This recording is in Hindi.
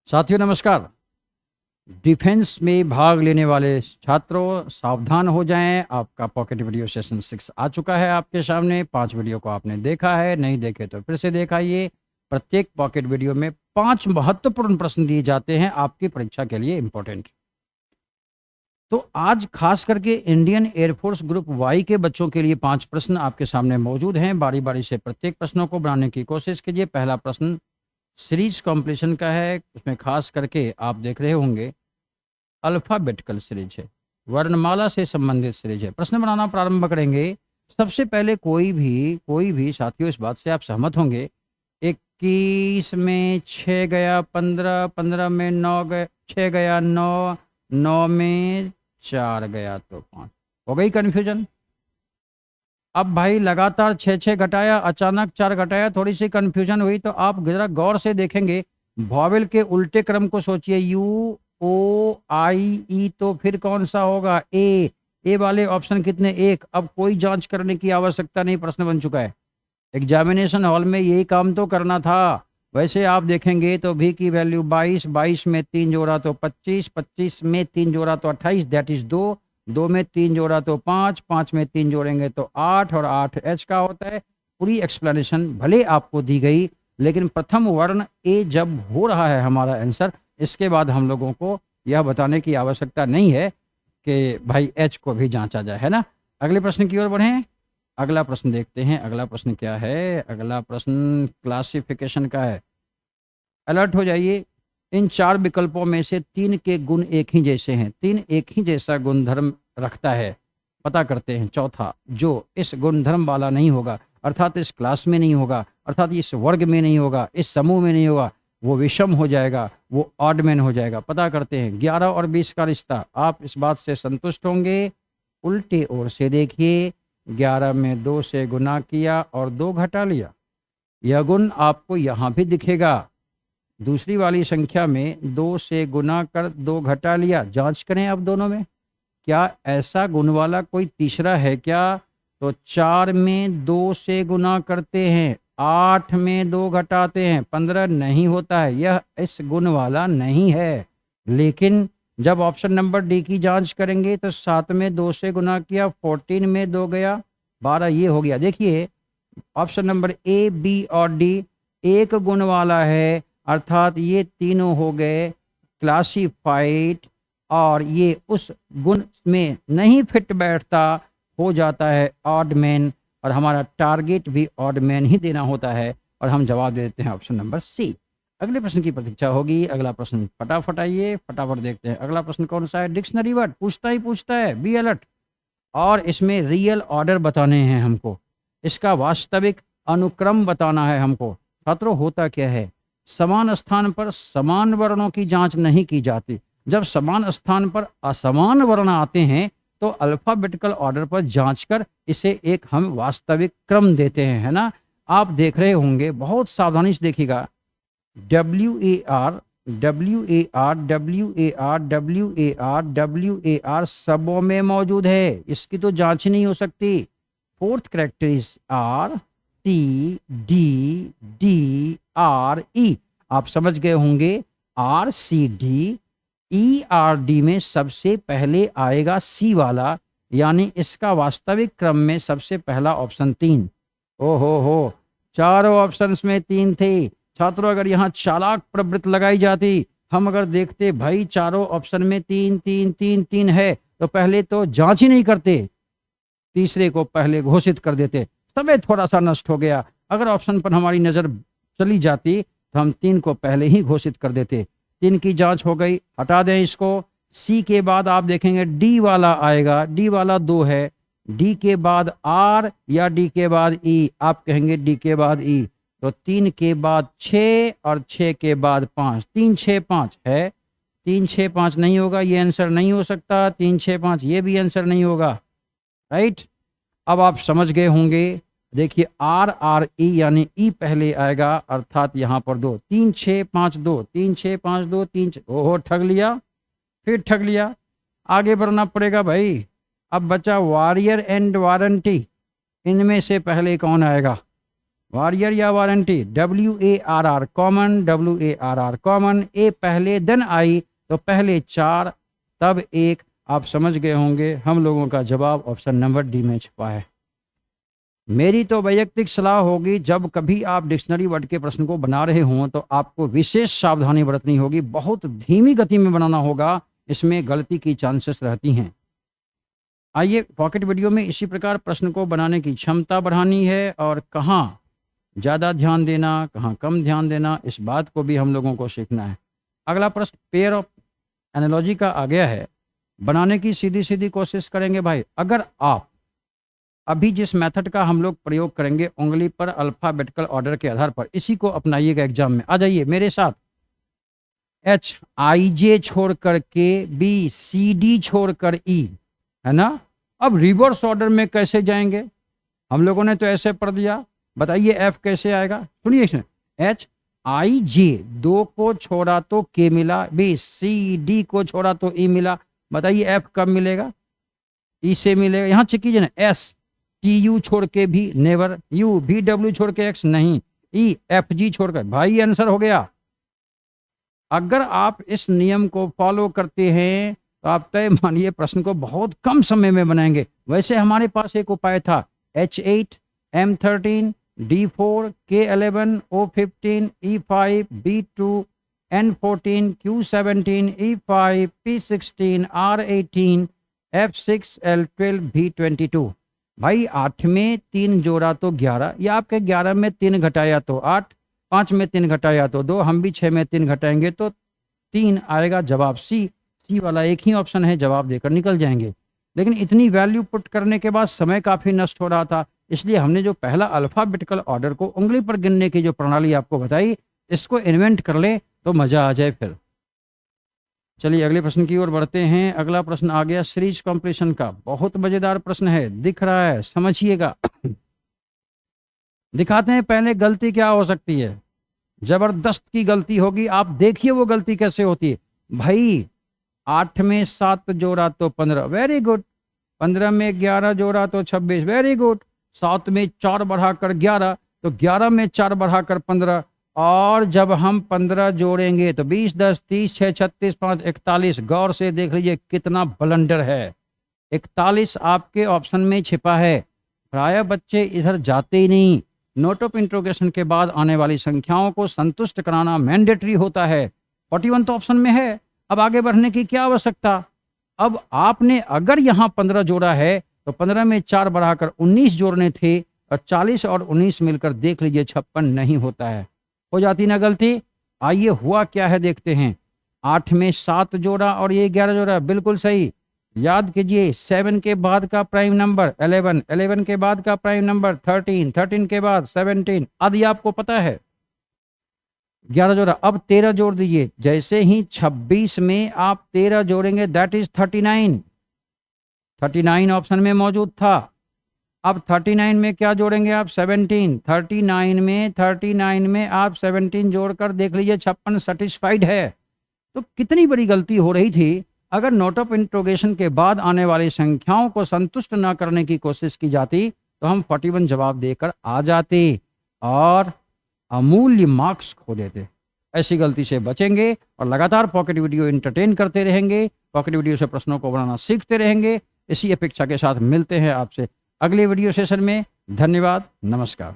साथियों नमस्कार। डिफेंस में भाग लेने वाले छात्रों सावधान हो जाएं। आपका पॉकेट वीडियो सेशन 6 आ चुका है आपके सामने। 5 वीडियो को आपने देखा है, नहीं देखे तो फिर से देखाइए। प्रत्येक पॉकेट वीडियो में 5 महत्वपूर्ण प्रश्न दिए जाते हैं आपकी परीक्षा के लिए इम्पोर्टेंट। तो आज खास करके इंडियन एयरफोर्स ग्रुप वाई के बच्चों के लिए 5 प्रश्न आपके सामने मौजूद हैं। बारी बारी से प्रत्येक प्रश्नों को बनाने की कोशिश कीजिए। पहला प्रश्न सीरीज कॉम्पिटिशन का है। उसमें खास करके आप देख रहे होंगे अल्फ़ाबेटिकल सीरीज है, वर्णमाला से संबंधित सीरीज है। प्रश्न बनाना प्रारंभ करेंगे। सबसे पहले कोई भी साथियों इस बात से आप सहमत होंगे 21 में 6 गया 15, 15 में 9 गया 6 गया 9, 9 में 4 गया तो 5 हो गई कन्फ्यूजन। अब भाई लगातार 6 घटाया, अचानक 4 घटाया, थोड़ी सी कन्फ्यूजन हुई। तो आप जरा गौर से देखेंगे वॉवेल के उल्टे क्रम को सोचिए। यू ओ आई ई तो फिर कौन सा होगा? ए वाले ऑप्शन कितने? एक। अब कोई जांच करने की आवश्यकता नहीं, प्रश्न बन चुका है। एग्जामिनेशन हॉल में यही काम तो करना था। वैसे आप देखेंगे तो भी की वैल्यू 22, 22 में 3 जोड़ा तो 25, 25 में 3 जोड़ा तो 28, दैट इज 2, 2 में 3 जोड़ा तो 5, 5 में 3 जोड़ेंगे तो 8 और 8 एच का होता है। पूरी एक्सप्लेनेशन भले आपको दी गई, लेकिन प्रथम वर्ण ए जब हो रहा है हमारा आंसर, इसके बाद हम लोगों को यह बताने की आवश्यकता नहीं है कि भाई एच को भी जांचा जाए, है ना। अगले प्रश्न की ओर बढ़ें। अगला प्रश्न देखते हैं। अगला प्रश्न क्या है? अगला प्रश्न क्लासिफिकेशन का है। अलर्ट हो जाइए। इन 4 विकल्पों में से 3 के गुण एक ही जैसे हैं। 3 एक ही जैसा गुणधर्म रखता है। पता करते हैं। चौथा, जो इस गुणधर्म वाला नहीं होगा, अर्थात इस क्लास में नहीं होगा, अर्थात इस वर्ग में नहीं होगा, इस समूह में नहीं होगा, वो विषम हो जाएगा, वो ऑडमैन हो जाएगा। पता करते हैं। 11 और 20 का रिश्ता, आप इस बात से संतुष्ट होंगे। उल्टे ओर से देखिए। 11 में 2 से गुना किया और 2 घटा लिया। यह गुण आपको यहाँ भी दिखेगा। दूसरी वाली संख्या में 2 से गुना कर 2 घटा लिया। जांच करें अब दोनों में, क्या ऐसा गुण वाला कोई तीसरा है क्या? तो 4 में 2 से गुना करते हैं, 8 में 2 घटाते हैं, 15 नहीं होता है। यह इस गुण वाला नहीं है। लेकिन जब ऑप्शन नंबर डी की जांच करेंगे तो 7 में 2 से गुना किया, 14 में 2 गया, 12 ये हो गया। देखिए ऑप्शन नंबर ए, बी और डी एक गुण वाला है, अर्थात ये तीनों हो गए क्लासिफाइड, और ये उस गुण में नहीं फिट बैठता, हो जाता है ऑडमैन। और हमारा टारगेट भी ऑडमैन ही देना होता है, और हम जवाब दे देते हैं ऑप्शन नंबर सी। अगले प्रश्न की प्रतीक्षा होगी। अगला प्रश्न फटाफट आइए, फटाफट देखते हैं। अगला प्रश्न कौन सा है? डिक्शनरी वर्ड पूछता है, बी अलर्ट। और इसमें रियल ऑर्डर बताने हैं हमको, इसका वास्तविक अनुक्रम बताना है हमको। छात्रों होता क्या है, समान स्थान पर समान वर्णों की जांच नहीं की जाती। जब समान स्थान पर असमान वर्ण आते हैं तो अल्फाबेटिकल ऑर्डर पर जांच कर इसे एक हम वास्तविक क्रम देते हैं, है ना। आप देख रहे होंगे, बहुत सावधानी से देखिएगा। WAR WAR WAR WAR WAR सबों में मौजूद है, इसकी तो जांच ही नहीं हो सकती। Fourth character is RCDDRE। आप समझ गए होंगे, RCDERD में सबसे पहले आएगा सी वाला, यानी इसका वास्तविक क्रम में सबसे पहला ऑप्शन 3। हो चारों ऑप्शंस में 3 थे। छात्रों अगर यहाँ चालाक प्रवृत्ति लगाई जाती, हम अगर देखते भाई चारों ऑप्शन में 3 3 3 3 है, तो पहले तो जांच ही नहीं करते, तीसरे को पहले घोषित कर देते। समय थोड़ा सा नष्ट हो गया। अगर ऑप्शन पर हमारी नजर चली जाती तो हम 3 को पहले ही घोषित कर देते। 3 की जांच हो गई, हटा दें इसको। सी के बाद आप देखेंगे डी वाला आएगा, डी वाला 2 है। डी के बाद आर या डी के बाद ई, आप कहेंगे डी के बाद ई। तो 3 के बाद 6 और 6 के बाद 5, 3 6 5 है। 3 6 5 नहीं होगा, ये आंसर नहीं हो सकता। 3 6 5 ये भी आंसर नहीं होगा, राइट। अब आप समझ गए होंगे। देखिए RRE यानी ई पहले आएगा, अर्थात यहाँ पर 2, 3 6 5 2, 3 6 5 2, 3 ओहो ठग लिया, फिर ठग लिया। आगे बढ़ना पड़ेगा भाई। अब बचा वॉरियर एंड वारंटी, इनमें से पहले कौन आएगा? वॉरियर या warranty, WARR common, WARR common, A पहले देन आई, तो पहले 4 तब 1। आप समझ गए होंगे हम लोगों का जवाब ऑप्शन नंबर डी में छुपा है। मेरी तो वैयक्तिक सलाह होगी, जब कभी आप डिक्शनरी वर्ड के प्रश्न को बना रहे हों तो आपको विशेष सावधानी बरतनी होगी, बहुत धीमी गति में बनाना होगा, इसमें गलती की चांसेस रहती हैं। आइए पॉकेट वीडियो में इसी प्रकार प्रश्न को बनाने की क्षमता बढ़ानी है और कहाँ ज़्यादा ध्यान देना, कहाँ कम ध्यान देना, इस बात को भी हम लोगों को सीखना है। अगला प्रश्न पेयर ऑफ एनालॉजी का आ गया है, बनाने की सीधी सीधी कोशिश करेंगे भाई। अगर आप अभी जिस मेथड का हम लोग प्रयोग करेंगे उंगली पर अल्फ़ाबेटिकल ऑर्डर के आधार पर, इसी को अपनाइएगा एग्जाम में। आ जाइए मेरे साथ, HIJ छोड़ कर के BCD छोड़ कर E, है ना। अब रिवर्स ऑर्डर में कैसे जाएंगे, हम लोगों ने तो ऐसे पढ़ दिया, बताइए F कैसे आएगा। सुनिए इसमें, HIJ 2 को छोड़ा तो K मिला, BCD को छोड़ा तो E मिला, बताइए F कब मिलेगा, E से मिलेगा। यहाँ चेक कीजिए ना, STU छोड़ के भी नेवर, U VW छोड़ के X नहीं, EFG छोड़ कर, भाई आंसर हो गया। अगर आप इस नियम को फॉलो करते हैं तो आप तय मानिए प्रश्न को बहुत कम समय में बनाएंगे। वैसे हमारे पास एक उपाय था, H8 M13 D4 K11 O15 E5 B2 N14 Q17 E5 P16 R18 F6 L12 B22। भाई 8 में 3 जोड़ा तो 11, या आपके 11 में 3 घटाया तो 8, 5 में 3 घटाया तो 2, हम भी 6 में 3 घटाएंगे तो 3 आएगा। जवाब सी वाला एक ही ऑप्शन है, जवाब देकर निकल जाएंगे। लेकिन इतनी वैल्यू पुट करने के बाद समय काफ़ी नष्ट हो रहा था, इसलिए हमने जो पहला अल्फ़ाबेटिकल ऑर्डर को उंगली पर गिनने की जो प्रणाली आपको बताई, इसको इन्वेंट कर ले तो मज़ा आ जाए फिर। चलिए अगले प्रश्न की ओर बढ़ते हैं। अगला प्रश्न आ गया सीरीज कॉम्प्लीशन का, बहुत मज़ेदार प्रश्न है, दिख रहा है, समझिएगा। दिखाते हैं पहले गलती क्या हो सकती है, जबरदस्त की गलती होगी, आप देखिए वो गलती कैसे होती है। भाई 8 में 7 जोड़ा तो 15, वेरी गुड। 15 में 11 जोड़ा तो 26, वेरी गुड। 7 में 4 बढ़ाकर 11, तो 11 में 4 बढ़ाकर 15, और जब हम 15 जोड़ेंगे तो 20 10 30 6 36 5 41। गौर से देख लीजिए कितना ब्लंडर है, 41 आपके ऑप्शन में छिपा है। प्रायः बच्चे इधर जाते ही नहीं, नोट ऑफ इंट्रोगेशन के बाद आने वाली संख्याओं को संतुष्ट कराना मैंडेटरी होता है। 41 तो ऑप्शन में है, अब आगे बढ़ने की क्या आवश्यकता। अब आपने अगर यहाँ 15 जोड़ा है तो 15 में 4 बढ़ाकर 19 जोड़ने थे, और 40 और 19 मिलकर देख लीजिए 56 नहीं होता है, हो जाती ना गलती। आइए हुआ क्या है देखते हैं। 8 में 7 जोड़ा और ये 11 जोड़ा, बिल्कुल सही। याद कीजिए 7 के बाद का प्राइम नंबर 11, 11 के बाद का प्राइम नंबर 13, 13 के बाद 17, आदि आपको पता है। 11 जोड़ा, अब 13 जोड़ दीजिए। जैसे ही 26 में आप 13 जोड़ेंगे दैट इज 39, 39 ऑप्शन में मौजूद था। अब 39 में क्या जोड़ेंगे आप, 17, 39 में आप 17 जोड़कर देख लीजिए 56 सेटिस्फाइड है। तो कितनी बड़ी गलती हो रही थी, अगर नोट ऑफ इंट्रोगेशन के बाद आने वाली संख्याओं को संतुष्ट न करने की कोशिश की जाती तो हम 41 जवाब देकर आ जाते और अमूल्य मार्क्स खो देते। ऐसी गलती से बचेंगे और लगातार पॉकेट वीडियो एंटरटेन करते रहेंगे, पॉकेट वीडियो से प्रश्नों को बनाना सीखते रहेंगे। इसी अपेक्षा के साथ मिलते हैं आपसे अगले वीडियो सेशन में। धन्यवाद, नमस्कार।